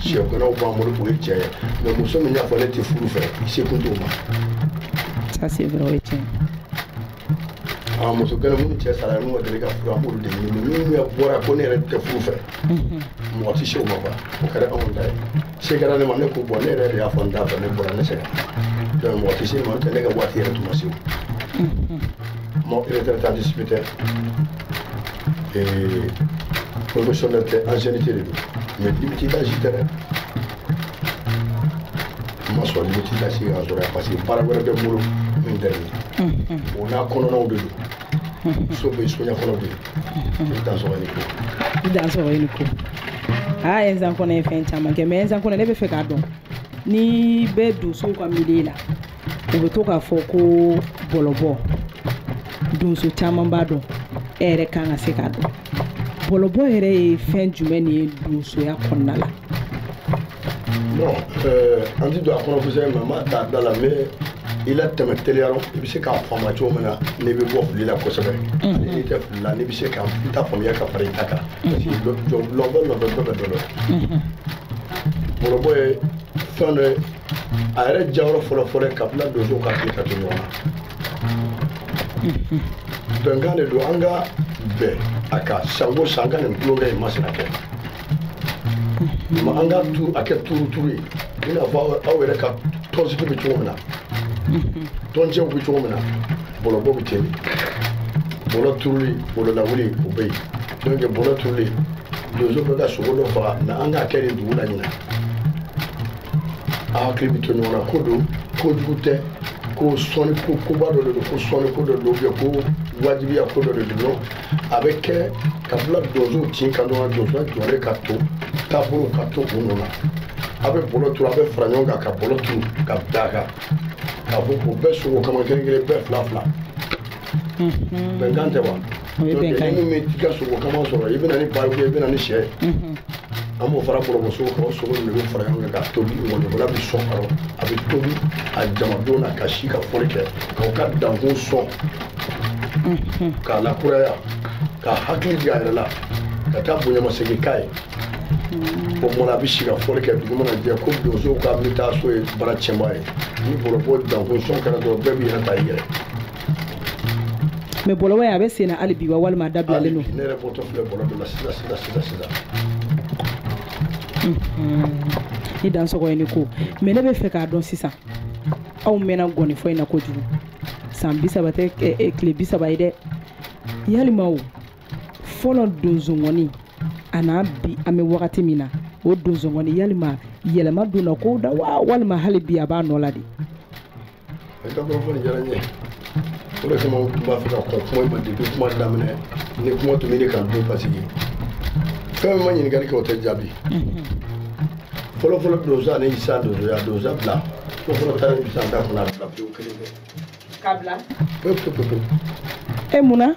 cɛganaw b'an bolo o ye cɛ ye mais muso min y'a fɔ ne tɛ furu fɛ i sekun t'o ma ça c'est vrai o ye tiɲɛ muso gɛlɛn minnu cɛ sara n'u ma deli ka furu an b'olu de ɲini mais minnu bɔra ko ne yɛrɛ tɛ furu fɛ mɔgɔ tɛ se o ma quoi o kɛra anw ta ye se kɛra ne ma ne ko bon ne yɛrɛ de y'a fɔ n t'a fɛ ne bɔra ne sɛgɛn donc mɔgɔ tɛ se ma n'o tɛ ne ka waati yɛrɛ tun ma se o mon retraite anticipée et professionnel tɛ ancienneté de don mais limite d'âge tɛ dɛ n ma sɔn limite d'âge ka sɔrɔ yan parce que baara wɛrɛ bɛ n bolo min tɛ nin ye o n'a kɔnɔnaw de don so bɛ yen soɲa kɔnɔ bɛ yen i dan sɔgɔ i ni ko ɛnzan kɔnɔ ye fɛn caman kɛ mais ɛnzan kɔnɔ ne bɛ fɛ k'a dɔn ni bɛ donsow ka milieu la u bɛ to k'a fɔ ko bɔlɔbɔ donso caman b'a dɔn e yɛrɛ kan ka se k'a dɔn bɔlɔbɔ yɛrɛ ye fɛn jumɛn de ye donsoya kɔnɔna la bon an ti don a kɔnɔ kosɛbɛ mais n b'a ta da la mais i la tɛmɛ teliyara i bɛ se k'a faamuya cogo min na n'i bɛ bɔ fili la kosɛbɛ ani n'i tɛ fili la n'i bɛ se ka i ta faamuya ka fara i ta kan parce que lɔbɔ bɛɛ bɛ dɔ dɔn bɔlɔbɔ ye fɛn dɔ ye a yɛrɛ jayɔrɔ fɔlɔ ye kabila donsow ka hakili ka to ɲɔgɔn na bɛnkan de don an ka bɛn a kan san o san an ka nin tulonkɛ in ma se ka kɛ an ka a kɛ turu ye i n'a fɔ aw yɛrɛ ka tɔnsigi bɛ cogo min na tɔncɛw bɛ cogo min na bɔlɔbɔ bɛ ten de bɔlɔ turuli bɔlɔlawuli o bɛ yen donc bɔlɔ turuli donso bɛ ka sogo dɔ faga mais an k'a kɛ nin dugu la ɲinan a hakili bɛ to ɲɔgɔn na ko don kojugu tɛ ko sɔnni ko koba dɔ de don ko sɔnni ko dɔ don ko wajibiya ko dɔ de don a bɛ kɛ ka bila donsow tin ka ɲɔgɔn na donsoya jɔlen ka to taabolo ka to u nɔ na a bɛ bɔlɔ turu a bɛ fara ɲɔgɔn kan ka bɔlɔ turu ka da a kan k'a fɔ k'o bɛɛ sogo kama kelen bɛɛ fila bɛnkan tɛ wa donc ni min t'i ka sogo kama sɔrɔ i bɛna ni barigo i bɛna ni sɛ an b'o fara bɔlɔbɔsogo kan o sogo ninnu bɛ fara ɲɔgɔn kan k'a tobi mɔnikɔla bɛ sɔn a rɔ a bɛ tobi a jamadon na ka si ka fɔli kɛ k'aw ka dankun sɔn k'a lakuraya ka hakili jigin a yɛrɛ la ka taa bonyamasegin k'a ye o mɔna a bɛ si ka fɔli kɛ dugu mana jɛ ko donsow k'a bɛ taa so ye baara cɛnba ye ni bɔlɔbɔ dankun sɔn kɛra dɔrɔn bɛɛ b'i yɛrɛ ta i yɛrɛ. mais bɔlɔbɔ in a bɛ sen na hali bi wa walima a dabilalen don. ne yɛrɛ bɔtɔ filɛ bɔlɔ de la sisan. ni dansɔgɔ ye ne ko mais ne bɛ fɛ k'a dɔn sisan aw mɛnna gɔnifɔ in na kojugu san 30 tɛ tile 30 ye dɛ yalima o fɔlɔ donzongɔni a n'a bi an bɛ wagati min na o donzongɔni yalima yɛlɛma donna kow da wa walima hali bi a b'a nɔ la de. i ka kɔrɔfɔ nin diyara n ye o de kama n tun b'a fɛ ka kɔn kuma in ma depuis kuma daminɛ ni kuma tun bɛ ne kan don parce que fɛn min ma ɲininkali kɛ o tɛ jaabi fɔlɔfɔlɔ donso ani sisan donsoya donsoya bila fɔlɔ taara ni sisan da kɔnɔ a bila pewu kelen bɛɛ. k'a bila. pewu. e munna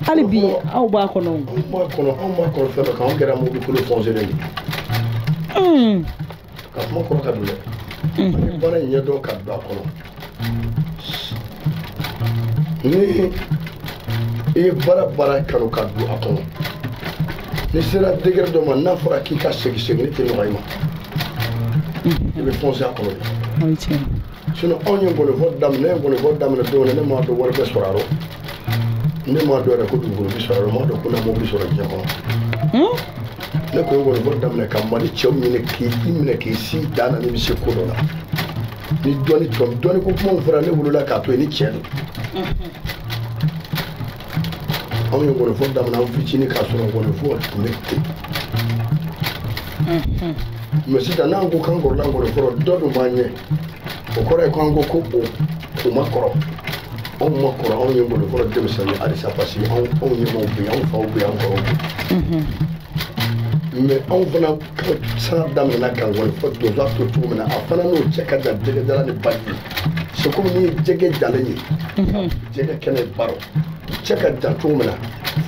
hali bi aw b'a kɔnɔ. anw b'a kɔnɔ fɛn dɔ kan anw kɛra mobili kolo fɔnselen de ka kuma kɔrɔ ka don dɛ an ye baara in ɲɛdɔn ka don a kɔnɔ ni i ye baara kanu ka don a kɔnɔ ni sera degré dɔ ma n'a fɔra k'i ka segin tɛ nɔgɔya i ma i bɛ foncer a kɔnɔ de sinon anw ye ngɔnifɔ daminɛ don ne m'a dɔn wari bɛ sɔrɔ a rɔ ne m'a dɔn yɛrɛ ko dugukolo bɛ sɔrɔ a rɔ n m'a dɔn ko na mobili sɔrɔ diɲɛ kɔnɔ ne ko ngɔnifɔ daminɛ ka Mali cɛw ɲini k'i minɛ k'i si dan na n'i bɛ se ko dɔ la ni dɔnni ko kumaw fɔra ne wolola k'a to yen ni tiɲɛ don anw ye ngɔnifɔ daminɛ an fitinin k'a sɔrɔ ngɔnifɔ tun bɛ ten mais sisan n'an ko k'an kɔrɔla ngɔnifɔ rɔ dɔ dun b'an ɲɛ o kɔrɔ ye k'an ko o ma kɔrɔ anw ma kɔrɔ anw ye ngɔnifɔ rɔ denmisɛnnin ye halisa parce que anw ɲɛmaw bɛ yen anw faw bɛ yen anw kɔrɔw bɛ yen mais anw fana ka san daminɛna ka ngɔnifɔ donso to cogo min na a fana n'o cɛ ka jan jɛgɛjala ni baji ye c'est comme ni ye jɛgɛ jalen ye jɛgɛ kɛnɛ baro cɛ ka jan cogo min na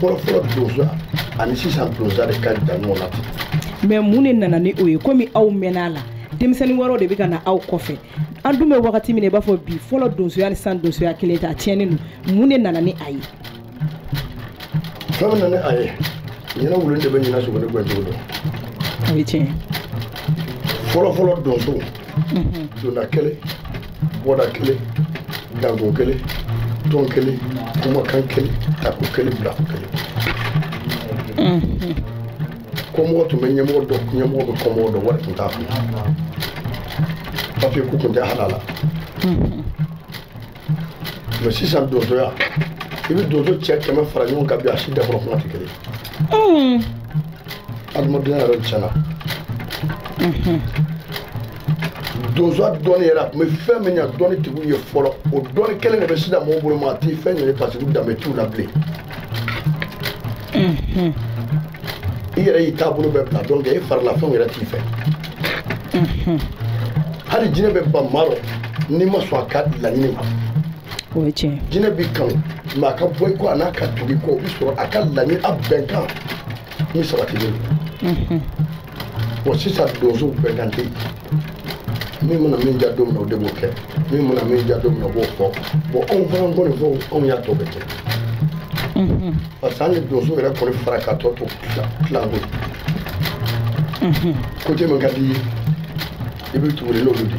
fɔlɔfɔlɔ donso ani sisan donso de ka jan ɲɔgɔn na ten. mais mun de nana ni o ye komi aw mɛnna a la denmisɛnnin wɛrɛw de bɛ ka na aw kɔfɛ an dun bɛ wagati min na i b'a fɔ bi fɔlɔ donsoya ni sisan donsoya kelen tɛ a tiɲɛnen don mun de nana ni a ye. fɛn min nana ni a ye ɲinɛ wolo de bɛ ɲinɛ sogo ne gɛn cogo dɔn. o ye tiɲɛ. fɔlɔfɔlɔ donso donna kelen bɔda kelen danko kelen tɔn kelen kumakan kelen tako kelen bilako kelen. kɔmɔgɔ tun bɛ ɲɛmɔgɔ bɛ kɔmɔgɔ dɔn wari tun t'a kun papiye ko tun tɛ halala mais sisan donsoya i bɛ donso cɛ 100 fara ɲɔgɔn kan bi a si dakɔrɔ kuma tɛ kelen adamadenya yɛrɛ tiɲɛna donsoya dɔnni yɛrɛ a tun bɛ fɛn min ɲɛ dɔnni tigiw ye fɔlɔ o dɔnni kelen de bɛ sisan mɔgɔw bolo ma a tɛ fɛn ɲɛ parce que u danbe t'u la bilen i yɛrɛ y'i taabolo bɛɛ bila donc e farilafɛnw yɛrɛ t'i fɛ hali jinɛ bɛ ban maa rɔ n'i ma sɔn a ka laɲini ma o ye tiɲɛ jinɛ b'i kanu mais a ka bɔ i kɔ a n'a ka tugu i kɔ o bɛ sɔrɔ a ka laɲini a bɛnkan ni sabatilen don bon sisan donsow bɛnkan tɛ yen min mana min diya don min na o de b'o kɛ min mana min diya don min na o b'o fɔ bon anw fana ngɔnifɔw anw y'a tɔ bɛɛ kɛ parce que an ye donso yɛrɛ kɔni fara ka tɔ to tilanko ye côté min ka di ye i bɛ tuguli n'olu de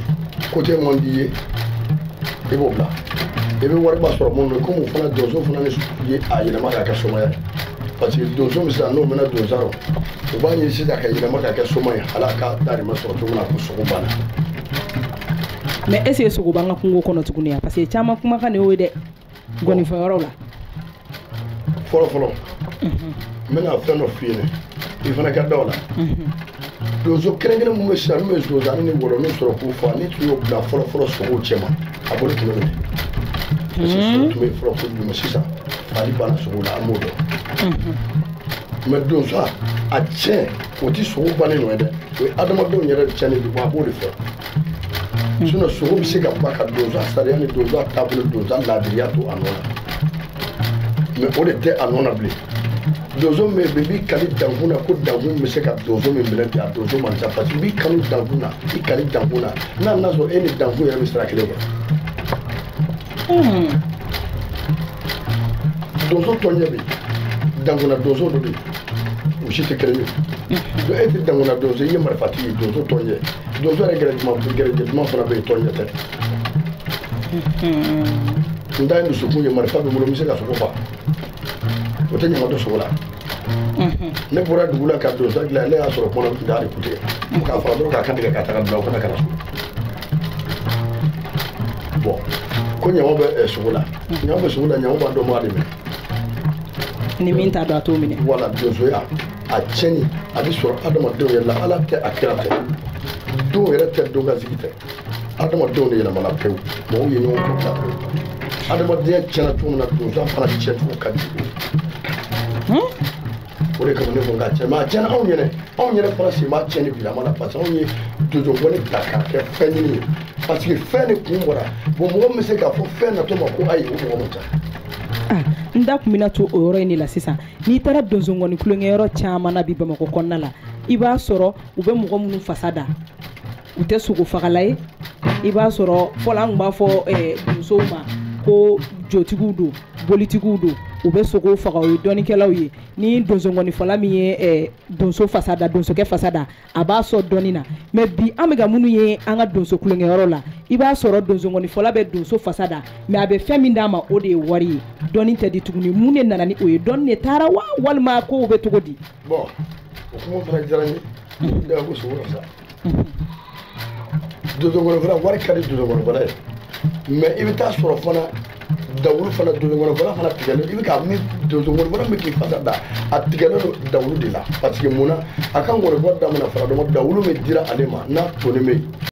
côté man di ye i b'o bila i bɛ wariba sɔrɔ minnu na komi o fana donso fana ye a yɛlɛma k'a kɛ somaya ye parce que donso min sisan n'o mɛna donso rɔ o b'a ɲini sisan ka yɛlɛma k'a kɛ soma ye hali a ka dahirimɛ sɔrɔ cogo min na ko sogo banna. mais est ce que sogo b'an ka kungo kɔnɔ tuguni ya parce que caman kumakan de y'o ye dɛ gɔnifɔyɔrɔw la. fɔlɔfɔlɔ n bɛna fɛn dɔ f'i ɲɛna i fana ka da o la donso kɛrɛnkɛrɛn minnu bɛ sisan n'u ye sonsanni ni wɔlɔnin sɔrɔ k'u faga ni tun y'o bila fɔlɔfɔlɔ sogow cɛ ma a bolo tun bɛ minɛ parce que sogo tun bɛ fɔlɔ kojugu mais sisan fagali banna sogow la an b'o dɔn mais donso a tiɲɛ o tɛ sogo bannen nɔ ye dɛ o ye adamadenw yɛrɛ tiɲɛni de wa a b'o de fɛ sinon sogo bɛ se ka ba ka donso sariya ni donso taabolo donso laadiriya to a nɔ la mais o de tɛ a nɔ na bilen donso min bɛ b'i kali dankun na ko dankun bɛ se ka donso min minɛ bi a donso man ca parce que b'i kanu dankun na i kali dankun na n'a n'a sɔrɔ e ni dankun yɛrɛ bɛ sira kelen kan donso tɔnɲɛ bɛ dankun na donso dɔ bɛ yen o si tɛ kelen ye donc e tɛ dankun na donso i ye marifatigi ye donso tɔnɲɛ donso yɛrɛ gɛrɛjɛ duman fana bɛ yen tɔnɲɛ tɛ n ta ye dusukun ye marifa bɛ bolo n bɛ se ka sogo fa o tɛ ɲama dɔ sogo la ne bɔra dugu la ka donso dilan ne y'a sɔrɔ kɔnɔ tun t'a de ku tigɛ k'a fara dɔrɔn k'a kantigɛ k'a taga bila o kana ka na so bon ko ɲama bɛ sogo la ɲama bɛ sogo la ɲama b'a dɔn maa de minɛ ni min t'a dɔn a t'o minɛ voilà donsoya a tiɲɛni a bɛ sɔrɔ adamadenw yɛrɛ la ala tɛ a kira tɛ don yɛrɛ tɛ don ka sigi tɛ adamadenw de yɛlɛmana pewu mɔgɔw ye ɲɔgɔn kɔta pewu adamadenya tiɲɛna cogo min na donsoya fana tiɲɛ cogo ka di o de kama ne ko k'a tiɲɛ mais a tiɲɛna anw yɛrɛ fana sen b'a tiɲɛni bilama la parce que anw ye donso bɔli ta k'a kɛ fɛn ɲini ye parce que fɛn de kun bɔra bon mɔgɔ min bɛ se k'a fɔ fɛn natɔ ma ko ayi o mɔgɔ man ca n da kun bɛna to o yɔrɔ in de la sisan n'i taara donso ngɔni kulonkɛyɔrɔ caman na bi Bamakɔ kɔnɔna la i b'a sɔrɔ u bɛ mɔgɔ minnu fasa da u tɛ sogo fagala ye i b'a sɔrɔ fɔlɔ an tun b'a fɔ donsow ma ko jotigiw don bolitigiw don u bɛ sogo faga o ye dɔnnikɛlaw ye ni donso ngɔnifɔla min ye donso fasada donsokɛ fasada a b'a sɔrɔ dɔnni na mais bi an bɛ ka minnu ye an ka donso kulonkɛyɔrɔ la i b'a sɔrɔ donso ngɔnifɔla bɛ donso fasada mais a bɛ fɛn min d'a ma o de ye wari ye dɔnni tɛ di tuguni mun de nana ni o ye dɔnni de taara wa walima kow bɛ cogo di bon o kuma fana diyara n ye ne ko sogo sa donso ngɔnifɔla wari ka di donso ngɔnifɔla ye mais i bɛ taa sɔrɔ fana dawulu fana donso ngɔnifɔla fana tigɛlen i bɛ ka min donso ngɔnifɔla bɛ k'i fasa da a tigɛlen don dawulu de la parce que mun na a ka ngɔnifɔ daminɛ fara dɔn dawulu min dira ale ma n'a tonnen bɛ yen